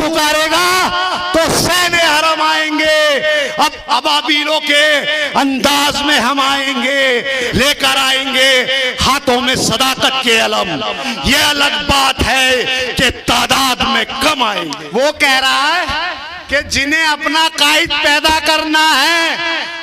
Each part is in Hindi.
पुकारेगा तो सैने हरम आएंगे। अब अबाबीलों के अंदाज में हम आएंगे, लेकर आएंगे हाथों में सदाकत के अलम। ये अलग बात है कि तादाद में कम आएंगे। वो कह रहा है कि जिन्हें अपना कायद पैदा करना है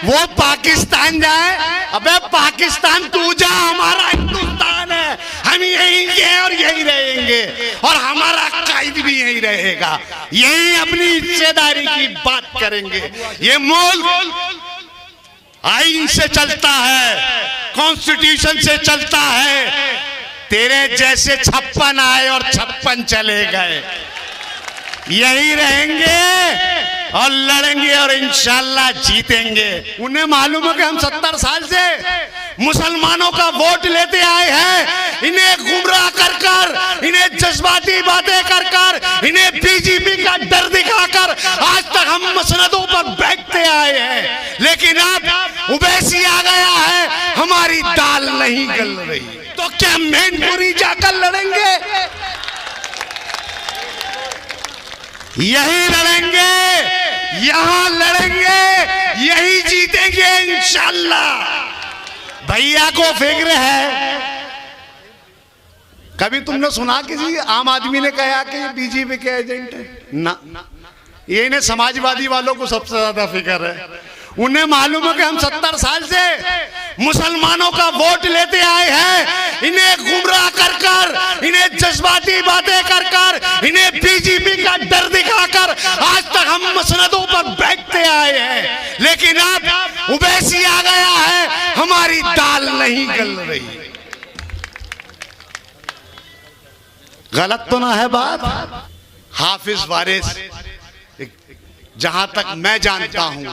वो पाकिस्तान जाए। अबे पाकिस्तान तू जा, हमारा हिंदुस्तान है, हम यहीं के और यहीं रहेंगे और हमारा कायद भी यहीं रहेगा। यहीं अपनी हिस्सेदारी की बात करेंगे। ये मुल्क आईन से चलता है, कॉन्स्टिट्यूशन से चलता है। तेरे जैसे 56 आए और 56 चले गए। यही रहेंगे और लड़ेंगे और इंशाल्लाह जीतेंगे। उन्हें मालूम है कि हम 70 साल से मुसलमानों का वोट लेते आए हैं। इन्हें गुमराह कर कर, इन्हें जज्बाती बातें कर कर, इन्हें बीजेपी का डर दिखाकर आज तक हम मसनदों पर बैठते आए हैं। लेकिन अब उवैसी आ गया है, हमारी दाल नहीं गल रही, तो क्या मैनपुरी जाकर लड़ेंगे? यही लड़ेंगे, यहां लड़ेंगे, यही जीतेंगे इंशाल्लाह। भैया को फिक्र है। कभी तुमने सुना किसी आम आदमी ने कहा कि ये बीजेपी के एजेंट है? ना, ये इन्हें समाजवादी वालों को सबसे ज्यादा फिक्र है। उन्हें मालूम है कि हम 70 साल से मुसलमानों का वोट लेते आए हैं। इन्हें गुमराह कर कर, इन्हें जज्बाती बातें कर कर, इन्हें बीजेपी का डर दिखाकर आज तक हम मसनदों पर बैठते आए हैं। लेकिन अब उवैसी आ गया है, हमारी दाल नहीं गल रही। गलत तो ना है बात? हाफिज वारिस जहां तक मैं जानता हूं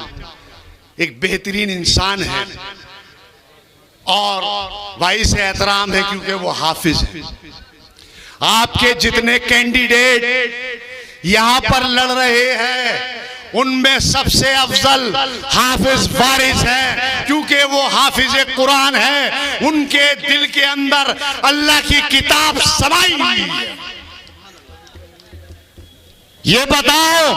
एक बेहतरीन इंसान है और भाई से एहतराम है क्योंकि वो हाफिज है। आपके जितने कैंडिडेट यहां पर लड़ रहे हैं उनमें सबसे अफजल हाफिज वारिस है, क्योंकि वो हाफिज कुरान है। उनके दिल के अंदर अल्लाह की किताब समाई हुई है। ये बताओ,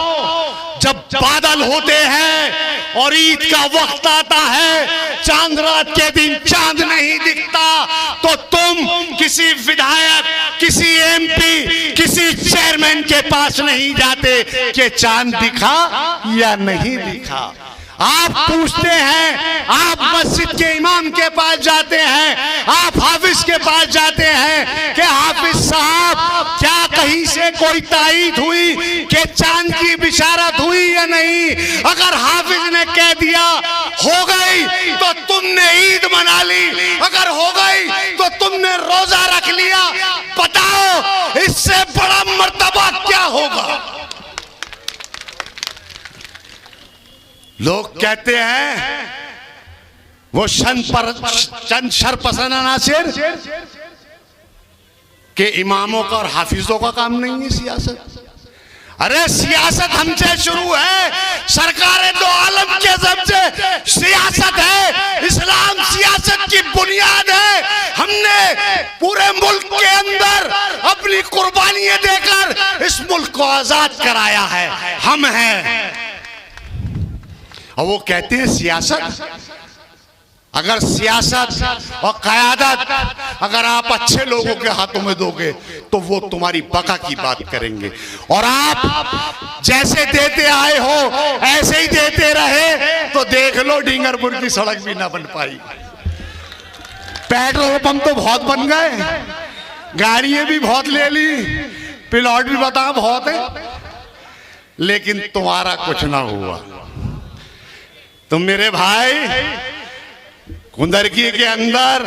जब बादल होते हैं और ईद का वक्त आता है, चांद रात के दिन चांद नहीं दिखता, तो तुम किसी विधायक, किसी एमपी, किसी चेयरमैन के पास नहीं जाते कि चांद दिखा या नहीं दिखा। आप पूछते हैं, आप मस्जिद के इमाम के पास जाते हैं, आप हाफिज के पास जाते हैं कि हाफिज साहब क्या कहीं से कोई तायीद हुई कि चांद की बिशारत हुई या नहीं? अगर हाफिज ने कह दिया हो गई तो तुमने ईद मना ली, अगर हो गई तो तुमने रोजा रख लिया। बताओ इससे बड़ा मर्तबा क्या होगा? लोग कहते हैं वो चंद शरपसंद अनासिर के इमामों का और हाफिजों का काम नहीं है सियासत। अरे सियासत हमसे शुरू है, सरकारें दो आलम के सबसे सियासत है। इस्लाम सियासत की बुनियाद है। हमने पूरे मुल्क के अंदर अपनी कुर्बानियां देकर इस मुल्क को आजाद कराया है। हम हैं और वो कहते हैं सियासत। अगर सियासत और क़यादत अगर आप अच्छे लोगों के हाथों में दोगे तो वो तुम्हारी बका की बात करेंगे, और आप जैसे देते आए हो ऐसे ही देते रहे तो देख लो डींगरपुर की सड़क भी ना बन पाई। पेट्रोल पंप तो बहुत बन गए, गाड़ियां भी बहुत ले ली, प्लॉट भी बता बहुत है, लेकिन तुम्हारा कुछ ना हुआ। तो मेरे भाई, कुंदरकी के अंदर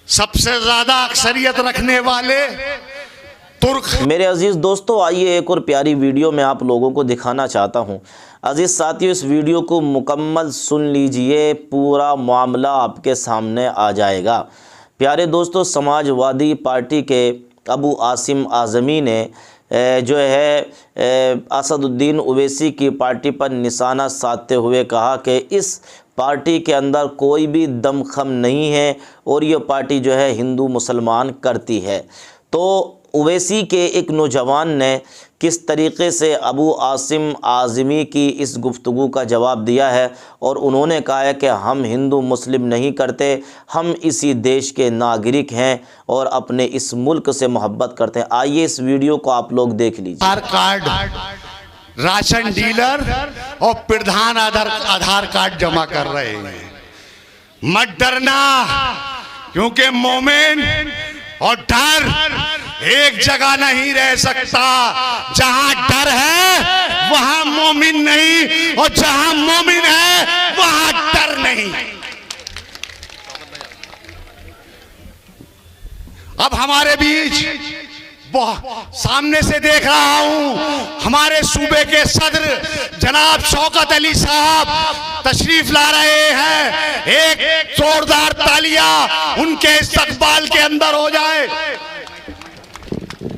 सबसे ज्यादा अक्सरियत रखने वाले तुर्क। मेरे अजीज दोस्तों, आइए एक और प्यारी वीडियो में आप लोगों को दिखाना चाहता हूं। अजीज साथियों, इस वीडियो को मुकम्मल सुन लीजिए, पूरा मामला आपके सामने आ जाएगा। प्यारे दोस्तों, समाजवादी पार्टी के अबू आसिम आज़मी ने जो है असदुद्दीन ओवैसी की पार्टी पर निशाना साधते हुए कहा कि इस पार्टी के अंदर कोई भी दमखम नहीं है और ये पार्टी जो है हिंदू मुसलमान करती है। तो ओवैसी के एक नौजवान ने किस तरीके से अबू आसिम आज़मी की इस गुफ्तगू का जवाब दिया है और उन्होंने कहा है कि हम हिंदू मुस्लिम नहीं करते, हम इसी देश के नागरिक हैं और अपने इस मुल्क से मोहब्बत करते हैं। आइए इस वीडियो को आप लोग देख लीजिए। आधार कार्ड, राशन डीलर और प्रधान आधार कार्ड जमा कर रहे हैं। मत डरना, क्योंकि मोमिन और डर एक जगह नहीं रह सकता। जहां डर है वहां मोमिन नहीं, और जहां मोमिन है वहां डर नहीं। अब हमारे बीच सामने से देख रहा हूं, हमारे सूबे के सदर जनाब शौकत अली साहब तशरीफ ला रहे हैं। एक जोरदार तालियां उनके इस्तकबाल के अंदर हो जाए।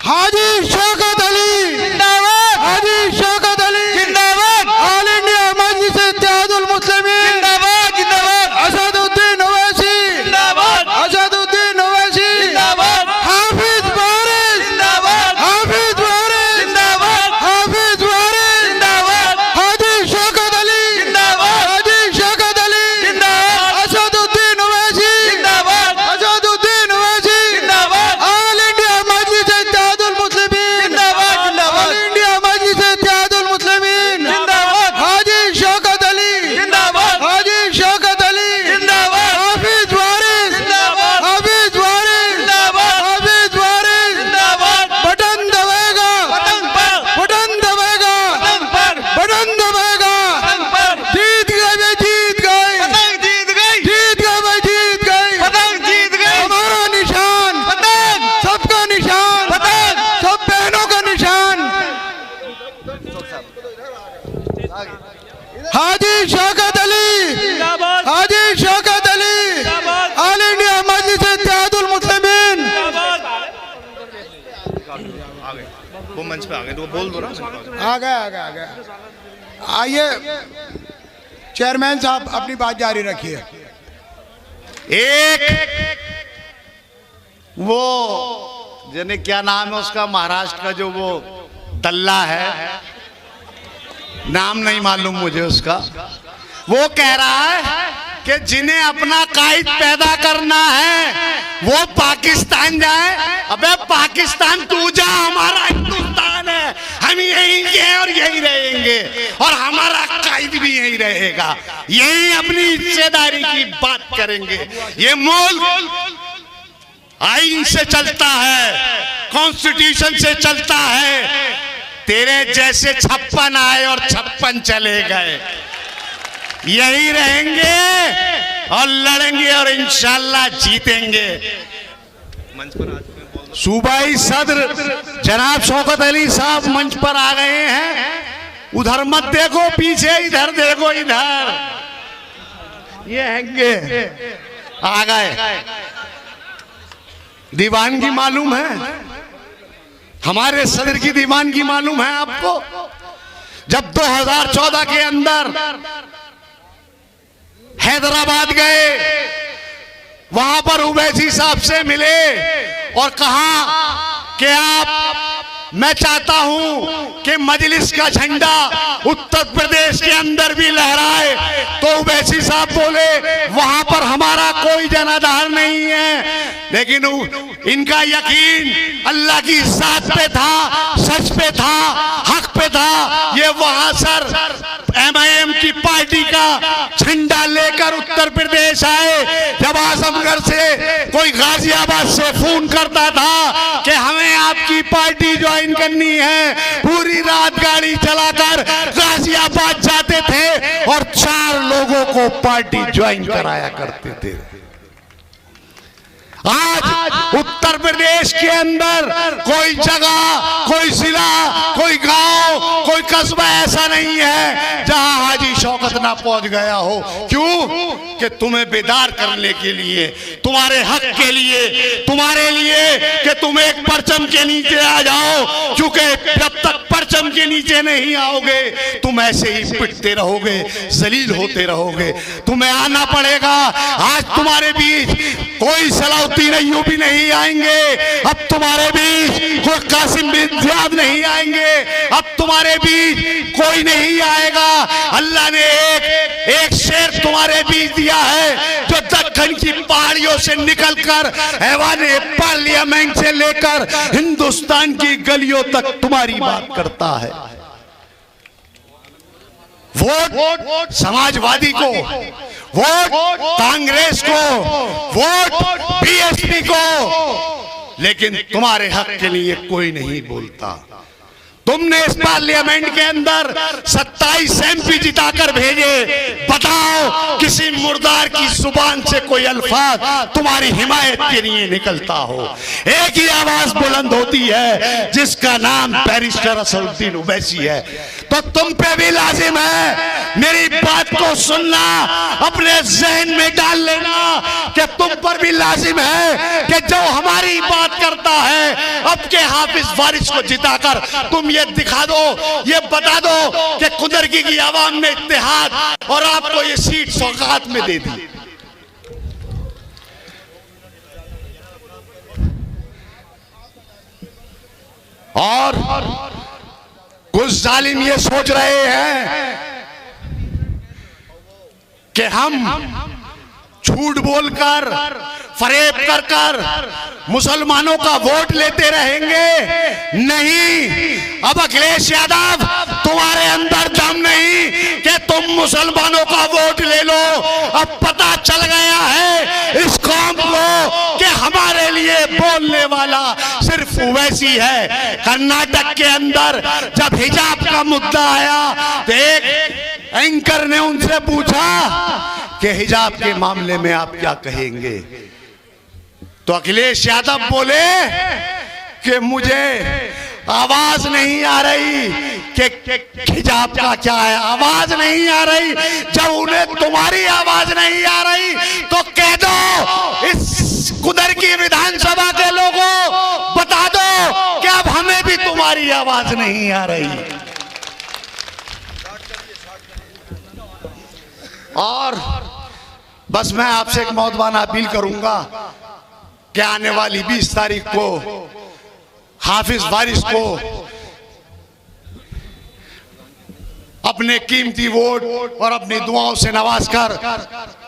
हाजी शौकत अली जिंदाबाद, हाजी शौकत अली जिंदाबाद, ऑल इंडिया मजलिस इत्तेहादुल मुस्लिमीन जिंदाबाद जिंदाबाद, असदुद्दीन ओवैसी जिंदाबाद, असदुद्दीन ओवैसी जिंदाबाद, हाफिज वारिस जिंदाबाद, हाफिज वारिस जिंदाबाद, हाफिज वारिस जिंदाबाद, हाजी शौकत अली जिंदाबाद, हाजी शौकत अली जिंदाबाद, असदुद्दीन ओवैसी जिंदाबाद, असदुद्दीन ओवैसी जिंदाबाद, ऑल इंडिया मजलिस इत्तेहादुल मुस्लिमीन जिंदाबाद जिंदाबाद, ऑल इंडिया मजलिस इत्तेहादुल मुस्लिमीन जिंदाबाद, हाजी शौकत अली जिंदाबाद, हाजी शौकत अली जिंदाबाद, हाफिज वारिस जिंदाबाद, हाफिज वारिस जिंदाबाद, हाफिज वारिस जिंदाबाद, बटन दबाएगा पतंग पर, बटन दबाएगा पतंग पर, बटन दबाएगा पतंग पर, जीत गए वे जीत गए, पतंग जीत गई, जीत गए वे जीत गए, पतंग जीत गई, हमारा निशान पतंग, सबका निशान पतंग, सब बहनों का निशान। हाजी शौकत अली जिंदाबाद, हाजी शौकत अली जिंदाबाद, ऑल इंडिया मजलिस इत्तेहादुल मुस्लिमीन। वो मंच पे आ गए तो बोल दो ना। आ गए आइए चेयरमैन साहब अपनी बात जारी रखिए। एक वो जाने क्या नाम है उसका, महाराष्ट्र का जो वो दल्ला है, नाम नहीं मालूम मुझे उसका, वो कह रहा है कि जिन्हें अपना कायद पैदा करना है वो पाकिस्तान जाए। अबे पाकिस्तान तू जा, हमारा हिंदुस्तान है, हम यहीं के हैं और यहीं रहेंगे, और हमारा कायद भी यहीं रहेगा। यही अपनी हिस्सेदारी की बात करेंगे। ये मुल्क आईन से चलता है, कॉन्स्टिट्यूशन से चलता है। तेरे जैसे 56 आए और 56 चले गए। यही रहेंगे और लड़ेंगे और इंशाल्लाह जीतेंगे। मंच पर आ चुके हैं, बोल दो। सूबाई सदर जनाब शौकत अली साहब मंच पर आ गए हैं। उधर मत देखो पीछे, इधर देखो इधर। ये हैंगे आ गए। दीवानगी मालूम है, हमारे सदर की दीवानगी मालूम है आपको। जब 2014 के अंदर हैदराबाद गए, वहां पर ओवैसी साहब से मिले और कहा कि मैं चाहता हूं कि मजलिस का झंडा उत्तर प्रदेश के अंदर भी लहराए। तो ओवैसी साहब बोले वहां पर हमारा कोई जनाधार नहीं है, लेकिन इनका यकीन अल्लाह की जात पे था, सच पे था, हक पे था। ये वहां सर MIM की पार्टी का झंडा लेकर उत्तर प्रदेश आए। जब आजमगढ़ से कोई गाजियाबाद से फोन करता था कि हमें आपकी पार्टी ज्वाइन करनी है, पूरी रात गाड़ी चलाकर गाजियाबाद जाते थे और 4 लोगों को पार्टी ज्वाइन कराया करते थे। आज उत्तर प्रदेश के अंदर कोई जगह, कोई जिला, कोई गांव, कोई कस्बा ऐसा नहीं है जहां हाजी शौकत ना पहुंच गया हो। क्यों? कि तुम्हें बेदार करने के लिए, तुम्हारे हक के लिए, तुम्हारे लिए कि तुम एक परचम के नीचे आ जाओ। क्योंकि जब तक परचम के नीचे नहीं आओगे, तुम ऐसे ही पिटते रहोगे, जलील होते रहोगे। तुम्हें आना पड़ेगा। आज तुम्हारे बीच कोई सलाउद्दीन अय्यूबी नहीं आएंगे, अब तुम्हारे बीच कोई कासिम बिन ज़ियाद नहीं आएंगे, अब तुम्हारे बीच कोई नहीं आएगा। अल्लाह ने एक शेर तुम्हारे बीच दिया है जो दक्कन की पहाड़ियों से निकलकर ऐवाने पार्लियामेंट से लेकर हिंदुस्तान की गलियों तक तुम्हारी बात करता है। वोट समाजवादी को, वोट कांग्रेस को, वोट बीएसपी को, लेकिन तुम्हारे हक के लिए कोई नहीं बोलता। तुमने इस पार्लियामेंट के अंदर 27 एमपी जिताकर भेजे। बताओ किसी मुर्दार की जुबान से कोई अल्फाज तुम्हारी हिमायत के लिए निकलता हो? एक ही आवाज बुलंद होती है जिसका नाम बैरिस्टर असदुद्दीन ओवैसी है। तो तुम पे भी लाजिम है मेरी बात को सुनना, अपने जहन में डाल लेना कि तुम पर भी लाजिम है कि जो हमारी बात करता है, अब के हाफिज वारिस को जिताकर तुम ये दिखा दो, ये बता दो कि कुदरती की आवाम ने इत्तेहाद और आपको ये सीट सौगात में दे दी। और कुछ जालिम ये सोच रहे हैं कि हम झूठ बोलकर, फरेब कर कर मुसलमानों का वोट लेते रहेंगे। नहीं, अब अखिलेश यादव तुम्हारे अंदर दम नहीं कि तुम मुसलमानों का वोट ले लो। अब पता चल गया है इस कौम को कि हमारे लिए बोलने वाला सिर्फ ओवैसी है। कर्नाटक के अंदर जब हिजाब का मुद्दा आया तो एक एंकर ने उनसे पूछा कि हिजाब के मामले में आप क्या कहेंगे? तो अखिलेश यादव बोले कि मुझे आवाज नहीं आ रही कि हिजाब का क्या है, आवाज नहीं आ रही। जब उन्हें तुम्हारी आवाज नहीं आ रही तो कह दो इस कुदर की विधानसभा के लोगों, बता दो कि अब हमें भी तुम्हारी आवाज नहीं आ रही। और बस मैं आपसे एक मौजूदाना अपील करूंगा कि आने वाली 20 तारीख को हाफिज वारिस को अपने कीमती वोट और अपनी दुआओं से नवाजकर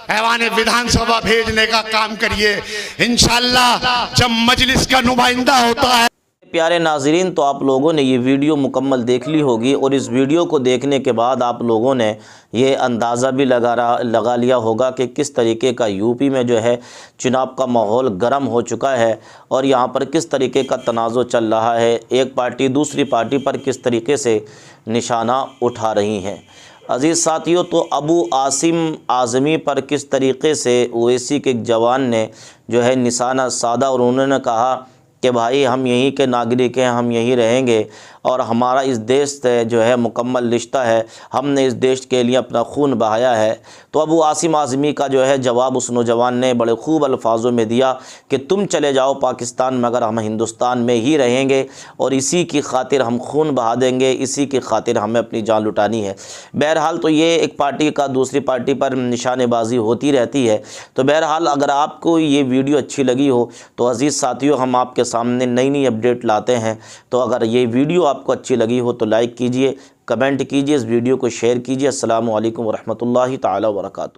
ऐवाने विधानसभा भेजने का काम करिए। इंशाअल्लाह जब मजलिस का नुमाइंदा होता है। प्यारे नाजरीन, तो आप लोगों ने ये वीडियो मुकम्मल देख ली होगी और इस वीडियो को देखने के बाद आप लोगों ने ये अंदाज़ा भी लगा लिया होगा कि किस तरीके का यूपी में जो है चुनाव का माहौल गर्म हो चुका है और यहाँ पर किस तरीके का तनाज़ो चल रहा है। एक पार्टी दूसरी पार्टी पर किस तरीके से निशाना उठा रही हैं। अज़ीज़ साथियों, तो अबू आसिम आज़मी पर किस तरीके से ओवैसी के एक जवान ने जो है निशाना साधा और उन्होंने कहा कि भाई हम यहीं के नागरिक हैं, हम यहीं रहेंगे और हमारा इस देश से जो है मुकम्मल रिश्ता है, हमने इस देश के लिए अपना खून बहाया है। तो अबू आसिम आज़मी का जो है जवाब उस नौजवान ने बड़े खूब अल्फाजों में दिया कि तुम चले जाओ पाकिस्तान मगर हम हिंदुस्तान में ही रहेंगे और इसी की खातिर हम खून बहा देंगे, इसी की खातिर हमें अपनी जान लुटानी है। बहरहाल तो ये एक पार्टी का दूसरी पार्टी पर निशानेबाजी होती रहती है। तो बहरहाल अगर आपको ये वीडियो अच्छी लगी हो तो अज़ीज़ साथियों, हम आपके सामने नई नई अपडेट लाते हैं। तो अगर ये वीडियो आपको अच्छी लगी हो तो लाइक कीजिए, कमेंट कीजिए, इस वीडियो को शेयर कीजिए। अस्सलामु अलैकुम वरहमतुल्लाहि ताला वबरकातुहू।